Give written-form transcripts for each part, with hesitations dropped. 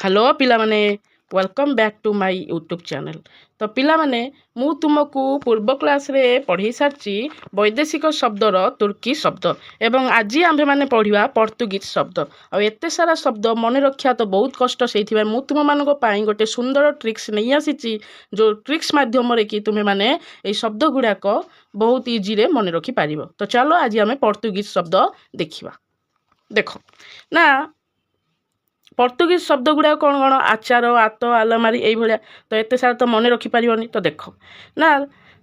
Hello पिला माने welcome back to my YouTube channel. तो पिला माने मु तुमको पूर्व क्लास रे पढ़ी सारची वैदेशिक शब्दर तुर्की शब्द एवं आज आम्भे माने पढ़िबा पोर्तुगीज शब्द आ एते सारा शब्द मन रखा तो बहुत कष्ट से मु तुम मानक पाई गोटे सुंदर ट्रिक्स नहीं आसी जो ट्रिक्स माध्यम रे कि तुम्हें माने ए शब्द गुड़ाक बहुत इजी रे मन रखी पारिबो। तो चलो आज आमे पोर्तुगीज शब्द देखिबा। देखो ना पोर्तुगीज शब्द गुड़ा कौन कौन आचार आत आलमारी ये तो एत सारा तो मन रखिपार। तो देख ना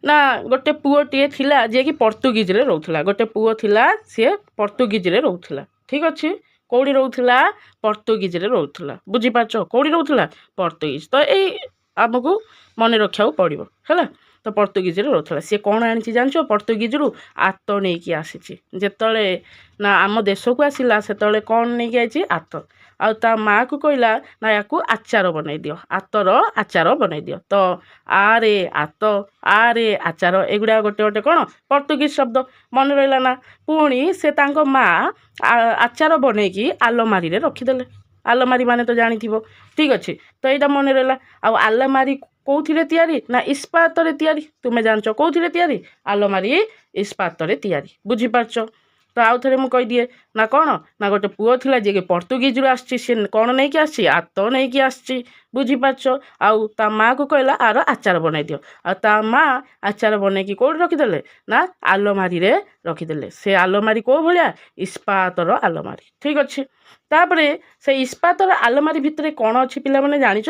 ना गोटे पुओटे थिला जे कि पोर्तुगीज रे रोला गोटे पुओ थिला सी पोर्तुगीज रे रोला। ठीक अच्छे कौड़ी रोला पोर्तुगीज रे रोला बुझीपार कौड़ी रोला पोर्तुगीज। तो यही आमको मन रखा पड़ो है। तो पोर्तुगीज रे रोला सी कौन आनी जान पोर्तुगीज रु आत नहीं कि आसी जिते ना आम देश को आसला से कौन नहीं आई आत आ ता माँ को कहला ना या आचार बनई दियो आतर आचार बनई दियो। तो आरे आत आरे आचार एगुड़ा गोटे गोटे कौन पोर्तुगीज शब्द मन रहा ना। पुणी से तांको माँ आचार बनई की आलमारी रे रखीदेले। आलमारी माने तो जानी थी। ठीक अच्छे तो यहाँ मन रहा आलमारी कौथिरे तैयारी ना इस्पात रे तैयारी। तुम्हें जानच कौथिरे तैयारी आलमारी इस्पात रे तैयारी बुझीपारच। तो आउ थे मुझे कहीदिए ना कौन ना गोटे पुओ थिला जे पोर्तुगीज रु आसी कौन नहीं कि आसी आत नहीं कि आसी बुझीपारच। आउ ता माँ को कहला आर आचार बनई दियो आ ता माँ आचार बनई कि कौन रखीदेले ना आलमारी रे रखीदेले। से आलमारी कौ भाया इस्पातर आलमारी। ठीक अच्छे तापरे से इस्पातर आलमारी भितर कौन अच्छी पिला माने जानिच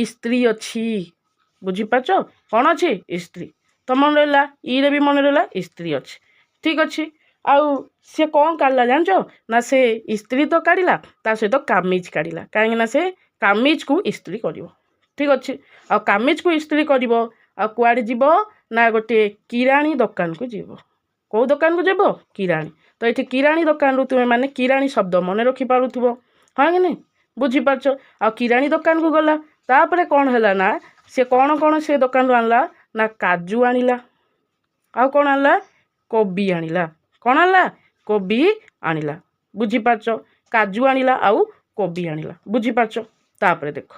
स्त्री अच्छी बुझीपारच कौन अच्छी स्त्री। तो मन रहा ईरे भी मन रहा स्त्री अच्छी। ठीक अच्छे आउ सी कौन काढ़ला जानच ना से स्त्री तो काढ़ला ता सहित कामिज काढ़ला कहीं से कामिज को स्त्री कर। ठीक अच्छे आ कामिज को स्त्री कर कुआड़े जीव ना गोटे किराणी दुकान को जीव। कौ दुकान को जीव किराणी। तो ये किराणी दुकान रु तुम्हें माने किराणी शब्द मन रखिपार हाँ कि नहीं बुझीपारच। आ किराणी दुकान को गला तापर कौन है ना से कौन कौन से दुकान आनला ना काजू आनिला आ कौन आनला कोबी आनिला कौन आनला कोबी आनिला बुझीपारच। काजू आनिला आउ कोबी आनिला बुझीपारच। तापर देख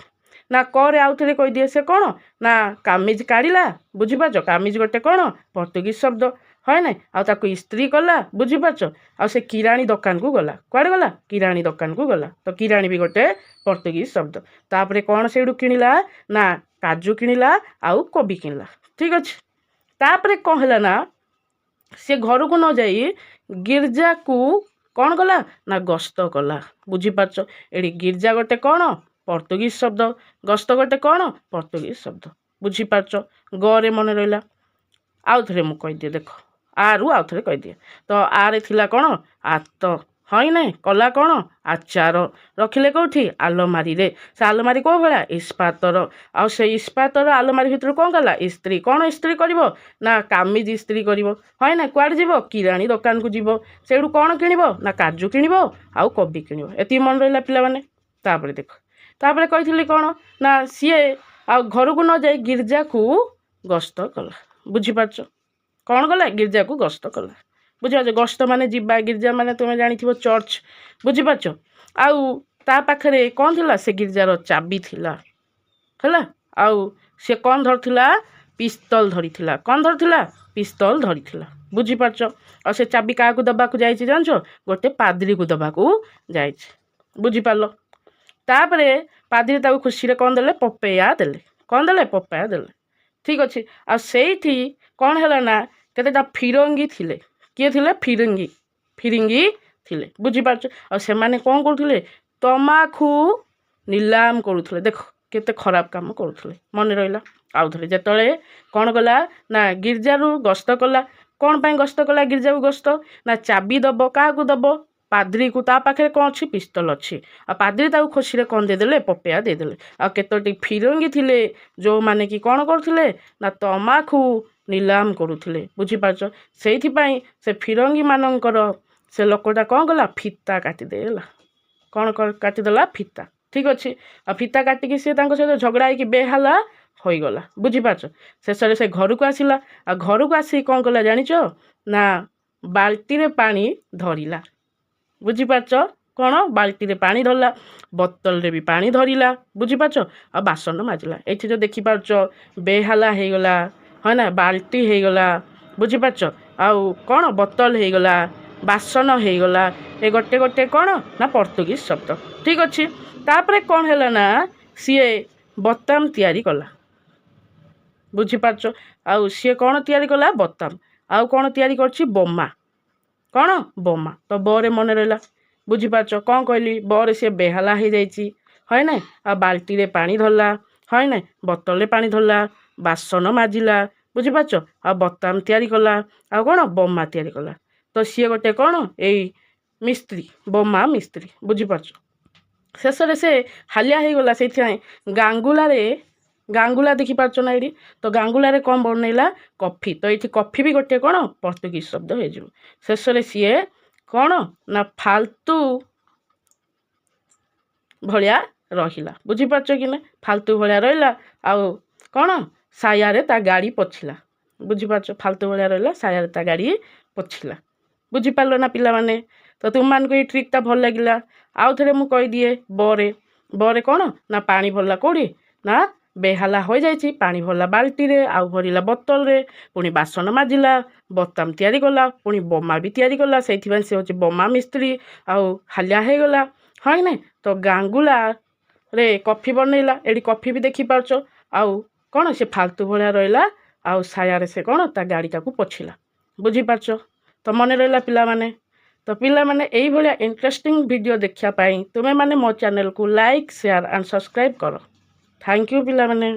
ना करे आउ थे कहीदिए से कौन ना कामिज काढ़ला बुझीपारच। कामिज गोटे कौन पोर्तुगीज शब्द है ना आउ स्त्री कला बुझीपारच। आ से किराणी दुकान को गला कुआड़े गला किराणी दुकान को गला। तो किराणी भी गोटे पोर्तुगीज शब्द। तापर कौन से किणिला ना काजू किणिला आउ कोबी किणिला। ठीक अच्छे तापर कौन है ना से घर को न जाई गिरजा को कौन कला ना गस्त कला बुझीपारच। एडी गिरजा गोटे कौन पोर्तुगीज शब्द गस्त गोटे कौन पोर्तुगीज शब्द बुझीपारच। गरे मन रहा आउ थे मुझे कहीदिए देख आरु आउ थे कहीदिए। तो आरे थिला कौन आत है ना कला कौन आचार रखिले कौटी आलमारी रे से आलमारी कौ भाया इस्पातर आ से इस्पातर आलमारी भितर कौन कला स्त्री कौन स्त्री कर ना कामिज स्त्री कर है ना कुआड़े जीव किराणी दुकान को जीव से कौन किणव ना काजू किणव आउ कोबी किणव एति मन रहा पिला माने। तापर देख तापर कही कौन ना सी आ घर को न जाए गिरजा को गस्त कला बुझीपारच कौन कला गिरजा को गस्त कला बुझीपार। गस्त माने जीवा गिरजा माने तुम्हें जानी चर्च बुझीपारच। आउ ता पाखरे कौन थिला से गिरजार चाबी थिला है आउ से कौन धरथिला पिस्तल धरीथिला कौन धरथिला पिस्तल धरीथिला बुझीपारच। आ से चाबी क्या दबाक जाइए जानच गोटे पाद्री को दबाक जाइए बुझीपार। तापर पाद्री ताको खुशी रे कौन देले पपेया देले कौन देले पपेया देले। ठीक अच्छे आ सेठी कौन है ना केतेटा फिरंगी थिले किए थिले फिरंगी फिरंगी थिले बुझीपारच। आ से माने कौन करुले तमाखु नीलाम करुले। देख केते खराब काम करुले मन रहा आउ थे जिते कौन कला ना गिरजारू गस्त कला कौन पाई गस्त कला गिरजा को गस्त ना चाबी दब क्या दब पाद्री को ता पाखे कौन अच्छी पिस्तल अच्छी आ पाद्री ताको खुशी कौन देदेले पपेया देदेले। आ केतोटी फिरंगी थिले जो माने कि कौन करथिले ना तमाखु नीलाम करुले बुझीपारच। से फिरंगी मानकर से लोकटा कौन कला फिता काटिदेला कौन काटिदेला फिता। ठीक अच्छे आ फिता काटिकी सी सहित झगड़ा होगी बेहाला होईगला बुझीपारच। शेष से घर को आसला आ घर को आसिक कौन कला जानिच ना बाल्टी रे पानी धरिला बुझीपारच କ'ଣ ବାଲ୍ଟିରେ ପାଣି ଧରିଲା, ବୋତଲରେ ବି ପାଣି ଧରିଲା, ବୁଝିପାରୁଛ, ଆଉ ବାସନ ମାଜିଲା। ଏଇଥିରେ ଦେଖିପାରୁଛ ବେହାଲା ହେଇଗଲା, ହଁ ନା, ବାଲ୍ଟି ହେଇଗଲା, ବୁଝିପାରୁଛ, ଆଉ କ'ଣ ବୋତଲ ହେଇଗଲା, ବାସନ ହେଇଗଲା। ଏ ଗୋଟେ ଗୋଟେ କ'ଣ ନା ପର୍ତ୍ତୁଗୀଜ ଶବ୍ଦ। ଠିକ୍ ଅଛି। ତାପରେ କ'ଣ ହେଲା ନା ସିଏ ବୋତାମ ତିଆରି କଲା, ବୁଝିପାରୁଛ। ଆଉ ସିଏ କ'ଣ ତିଆରି କଲା? ବୋତାମ। ଆଉ କ'ଣ ତିଆରି କରିଛି? ବୋମା। କ'ଣ? ବୋମା। ତ ବରେ ମନେ ରହିଲା, ବୁଝିପାରୁଛ। କ'ଣ କହିଲି? ବରେ ସିଏ ବେହାଲା ହେଇଯାଇଛି, হয় ନା, ଆଉ ବାଲ୍ଟିରେ ପାଣି ଧରିଲା, হয় ନା, ବୋତଲରେ ପାଣି ଧରିଲା, ବାସନ ମାଜିଲା, ବୁଝିପାରୁଛ, ଆଉ ବୋତାମ ତିଆରି କଲା, ଆଉ କ'ଣ ବୋମା ତିଆରି କଲା। ତ ସିଏ ଗୋଟେ କ'ଣ ଏଇ ମିସ୍ତ୍ରୀ, ବୋମା ମିସ୍ତ୍ରୀ, ବୁଝିପାରୁଛ। ଶେଷରେ ସେ ହାଲିଆ ହେଇଗଲା, ସେଇଥିପାଇଁ ଗାଙ୍ଗୁଲା ଦେଖିପାରୁଛ ନା ଏଇଠି। ତ ଗାଙ୍ଗୁଲାରେ କ'ଣ ବନେଇଲା? କଫି। ତ ଏଇଠି କଫି ବି ଗୋଟେ କ'ଣ ପର୍ତ୍ତୁଗୀଜ ଶବ୍ଦ ହେଇଯିବ। ଶେଷରେ ସିଏ କ'ଣ ନା ଫାଲତୁ ଭଳିଆ ରହିଲା, ବୁଝିପାରୁଛ କି ନା, ଫାଲତୁ ଭଳିଆ ରହିଲା। ଆଉ କ'ଣ ସାୟାରେ ତା ଗାଡ଼ି ପୋଛିଲା, ବୁଝିପାରୁଛ, ଫାଲତୁ ଭଳିଆ ରହିଲା, ସାୟାରେ ତା ଗାଡ଼ି ପୋଛିଲା। ବୁଝିପାରିଲ ନା ପିଲାମାନେ? ତ ତୁମମାନଙ୍କୁ ଏଇ ଟ୍ରିକ୍ଟା ଭଲ ଲାଗିଲା। ଆଉ ଥରେ ମୁଁ କହିଦିଏ, ବରେ କ'ଣ ନା ପାଣି ଭରିଲା କେଉଁଠି ନା ବେହାଲା ହୋଇଯାଇଛି, ପାଣି ଭରିଲା ବାଲ୍ଟିରେ, ଆଉ ଭରିଲା ବୋତଲରେ, ପୁଣି ବାସନ ମାଜିଲା, ବୋତାମ ତିଆରି କଲା, ପୁଣି ବୋମା ବି ତିଆରି କଲା। ସେଇଥିପାଇଁ ସେ ହେଉଛି ବୋମା ମିସ୍ତ୍ରୀ। ଆଉ ହାଲିଆ ହେଇଗଲା, হয় ନା। ତ ଗାଙ୍ଗୁଲାରେ କଫି ବନେଇଲା, ଏଠି କଫି ବି ଦେଖିପାରୁଛ। ଆଉ କ'ଣ ସେ ଫାଲତୁ ଭଳିଆ ରହିଲା, ଆଉ ସାୟାରେ ସେ କ'ଣ ତା ଗାଡ଼ିଟାକୁ ପୋଛିଲା, ବୁଝିପାରୁଛ। ତ ମନେ ରହିଲା ପିଲାମାନେ। ତ ପିଲାମାନେ ଏଇଭଳିଆ ଇଣ୍ଟରେଷ୍ଟିଂ ଭିଡ଼ିଓ ଦେଖିବା ପାଇଁ ତୁମେମାନେ ମୋ ଚ୍ୟାନେଲକୁ ଲାଇକ୍, ସେୟାର ଆଣ୍ଡ ସବସ୍କ୍ରାଇବ୍ କର। ଥ୍ୟାଙ୍କ ୟୁ ପିଲାମାନେ।